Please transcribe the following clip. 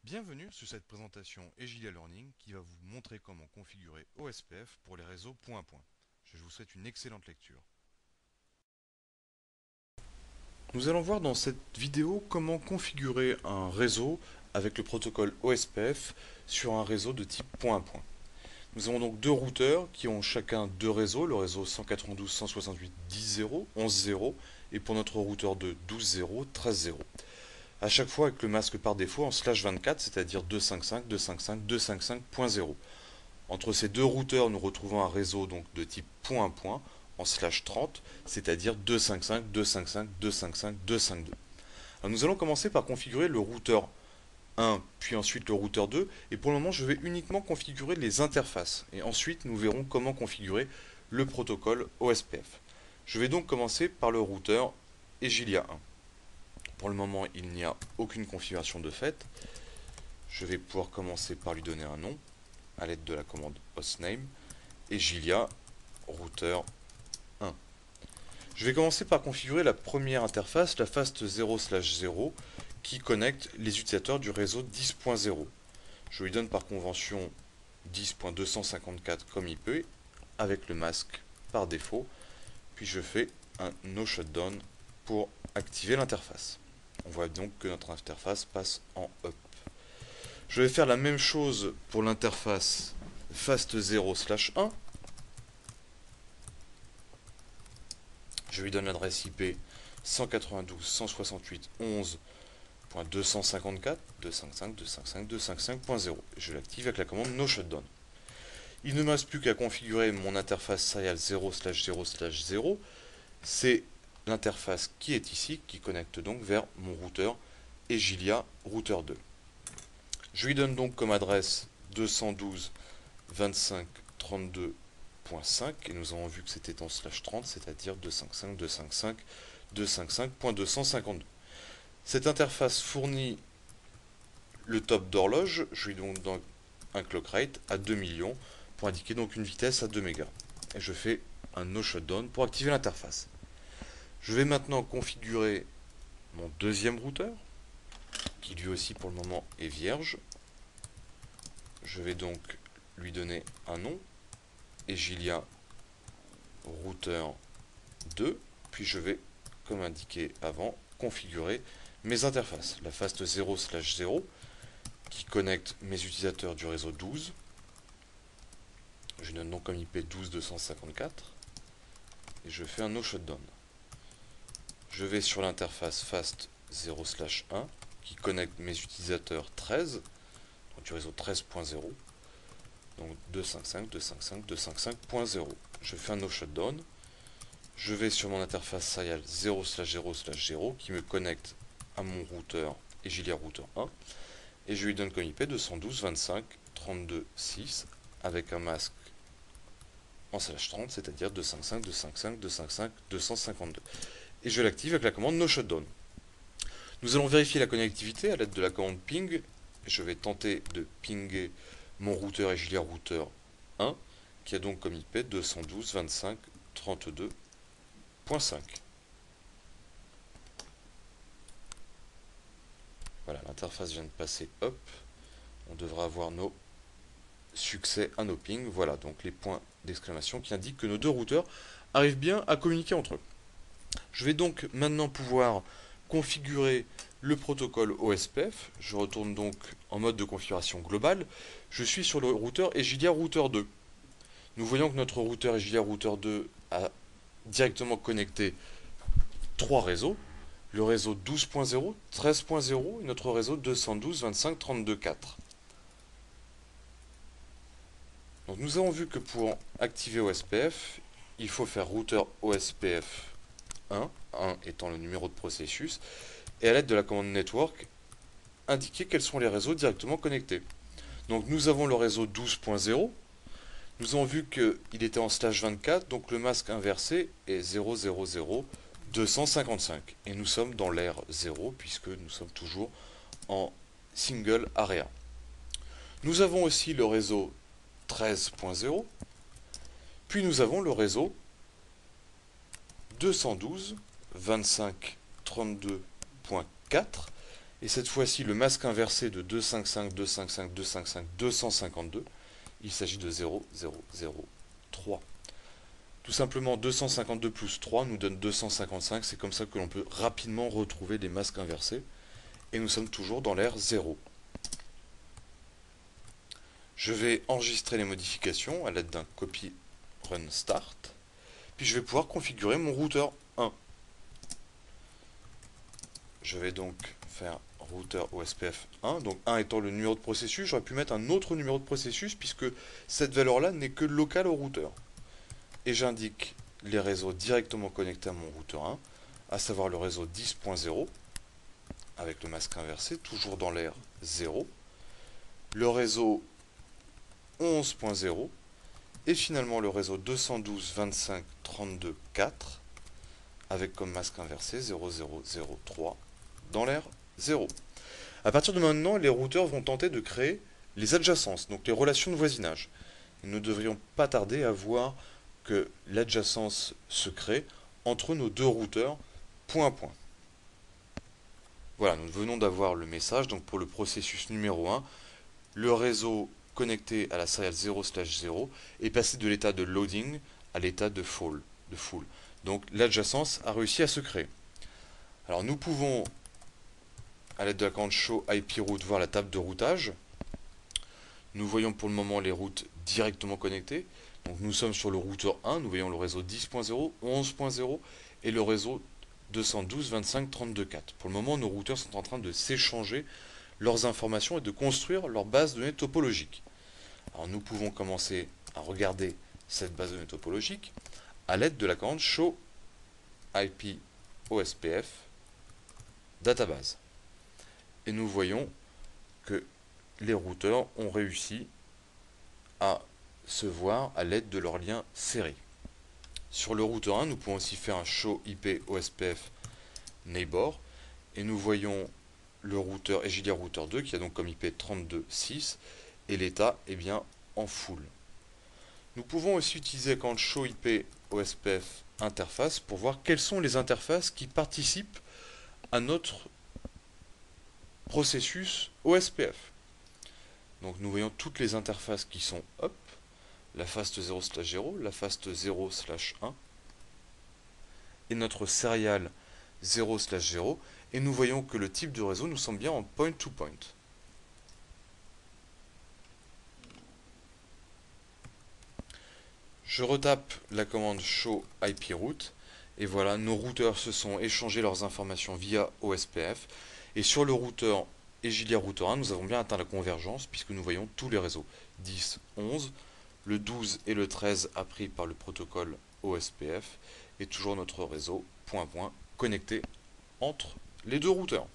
Bienvenue sur cette présentation Egilia Learning qui va vous montrer comment configurer OSPF pour les réseaux point à point. Je vous souhaite une excellente lecture. Nous allons voir dans cette vidéo comment configurer un réseau avec le protocole OSPF sur un réseau de type point à point. Nous avons donc deux routeurs qui ont chacun deux réseaux, le réseau 192.168.10.0, 11.0 et pour notre routeur 2, 12.0, 13.0. À chaque fois avec le masque par défaut en /24, c'est-à-dire 255, 255, 255.0. Entre ces deux routeurs, nous retrouvons un réseau donc de type point à point en /30, c'est-à-dire 255, 255, 255, 252. Alors nous allons commencer par configurer le routeur 1, puis ensuite le routeur 2, et pour le moment je vais uniquement configurer les interfaces, et ensuite nous verrons comment configurer le protocole OSPF. Je vais donc commencer par le routeur Egilia 1. Pour le moment, il n'y a aucune configuration de fait. Je vais pouvoir commencer par lui donner un nom à l'aide de la commande hostname Egilia routeur 1. Je vais commencer par configurer la première interface, la fast 0/0, qui connecte les utilisateurs du réseau 10.0. Je lui donne par convention 10.254 comme IP avec le masque par défaut, puis je fais un no shutdown pour activer l'interface. On voit donc que notre interface passe en up. Je vais faire la même chose pour l'interface fast0/1. Je lui donne l'adresse IP 192.168.11.254, 255, 255, 255.0. Je l'active avec la commande no shutdown. Il ne me reste plus qu'à configurer mon interface serial 0/0/0. C'est l'interface qui est ici, qui connecte donc vers mon routeur Egilia routeur 2. Je lui donne donc comme adresse 212.25.32.5 et nous avons vu que c'était en /30, c'est-à-dire 255, 255, 255.252. Cette interface fournit le top d'horloge. Je lui donne donc un clock rate à 2 millions pour indiquer donc une vitesse à 2 mégas. Et je fais un no shutdown pour activer l'interface. Je vais maintenant configurer mon deuxième routeur, qui lui aussi pour le moment est vierge. Je vais donc lui donner un nom, Egilia routeur 2, puis je vais, comme indiqué avant, configurer mes interfaces. La fast 0/0 qui connecte mes utilisateurs du réseau 12. Je donne donc comme IP 12.254 et je fais un no shutdown. Je vais sur l'interface fast 0/1 qui connecte mes utilisateurs 13, donc du réseau 13.0, donc 255, 255, 255.0. Je fais un no shutdown. Je vais sur mon interface serial 0/0/0 qui me connecte à mon routeur Egilia routeur 1 et je lui donne comme IP 212.25.32.6 avec un masque en /30, c'est-à-dire 255, 255, 255, 252. Et je l'active avec la commande no shutdown. Nous allons vérifier la connectivité à l'aide de la commande ping. Je vais tenter de pinguer mon routeur Egilia routeur 1 qui a donc comme IP 212.25.32.5. Voilà, l'interface vient de passer up. On devra avoir nos succès à nos pings. Voilà, donc les points d'exclamation qui indiquent que nos deux routeurs arrivent bien à communiquer entre eux. Je vais donc maintenant pouvoir configurer le protocole OSPF. Je retourne donc en mode de configuration globale. Je suis sur le routeur Egilia routeur 2. Nous voyons que notre routeur Egilia routeur 2 a directement connecté trois réseaux. Le réseau 12.0, 13.0 et notre réseau 212.25.32.4. Donc nous avons vu que pour activer OSPF, il faut faire routeur OSPF 1 étant le numéro de processus, et à l'aide de la commande network, indiquer quels sont les réseaux directement connectés. Donc nous avons le réseau 12.0, nous avons vu qu'il était en /24, donc le masque inversé est 000.255, et nous sommes dans l'ère 0, puisque nous sommes toujours en single area. Nous avons aussi le réseau 13.0, puis nous avons le réseau 212.25.32.4 Et cette fois-ci, le masque inversé de 255, 255, 255, 252, il s'agit de 0, 0, 0, 3. Tout simplement, 252 plus 3 nous donne 255. C'est comme ça que l'on peut rapidement retrouver les masques inversés. Et nous sommes toujours dans l'ère 0. Je vais enregistrer les modifications à l'aide d'un copy run start. Puis je vais pouvoir configurer mon routeur 1. Je vais donc faire routeur OSPF 1. Donc 1 étant le numéro de processus, j'aurais pu mettre un autre numéro de processus puisque cette valeur-là n'est que locale au routeur. Et j'indique les réseaux directement connectés à mon routeur 1, à savoir le réseau 10.0, avec le masque inversé, toujours dans l'ère 0, le réseau 11.0, et finalement le réseau 212.25.32.4, avec comme masque inversé 0003, dans l'ère 0. À partir de maintenant, les routeurs vont tenter de créer les adjacences, donc les relations de voisinage. Et nous ne devrions pas tarder à voir que l'adjacence se crée entre nos deux routeurs point à point. Voilà, nous venons d'avoir le message. Donc pour le processus numéro 1, le réseau connecté à la serial 0/0 est passé de l'état de loading à l'état de full. Donc l'adjacence a réussi à se créer. Alors nous pouvons, à l'aide de la commande show IP route, voir la table de routage. Nous voyons pour le moment les routes directement connectées. Donc nous sommes sur le routeur 1, nous voyons le réseau 10.0, 11.0 et le réseau 212.25.32.4. Pour le moment, nos routeurs sont en train de s'échanger leurs informations et de construire leur base de données topologique. Alors nous pouvons commencer à regarder cette base de données topologique à l'aide de la commande show IP OSPF database. Et nous voyons que les routeurs ont réussi à se voir à l'aide de leur lien serré. Sur le routeur 1, nous pouvons aussi faire un show IP OSPF neighbor et nous voyons le routeur Egilia routeur 2 qui a donc comme IP 32.6 et l'état est bien en full. Nous pouvons aussi utiliser la commande show IP OSPF interface pour voir quelles sont les interfaces qui participent à notre processus OSPF. Donc nous voyons toutes les interfaces qui sont up, la fast 0/0, la fast 0/1 et notre serial 0/0 et nous voyons que le type de réseau nous semble bien en point-to-point. Je retape la commande show IP route et voilà, nos routeurs se sont échangés leurs informations via OSPF et sur le routeur Egilia routeur 1, nous avons bien atteint la convergence puisque nous voyons tous les réseaux 10, 11, le 12 et le 13 appris par le protocole OSPF et toujours notre réseau point à point connecté entre les deux routeurs.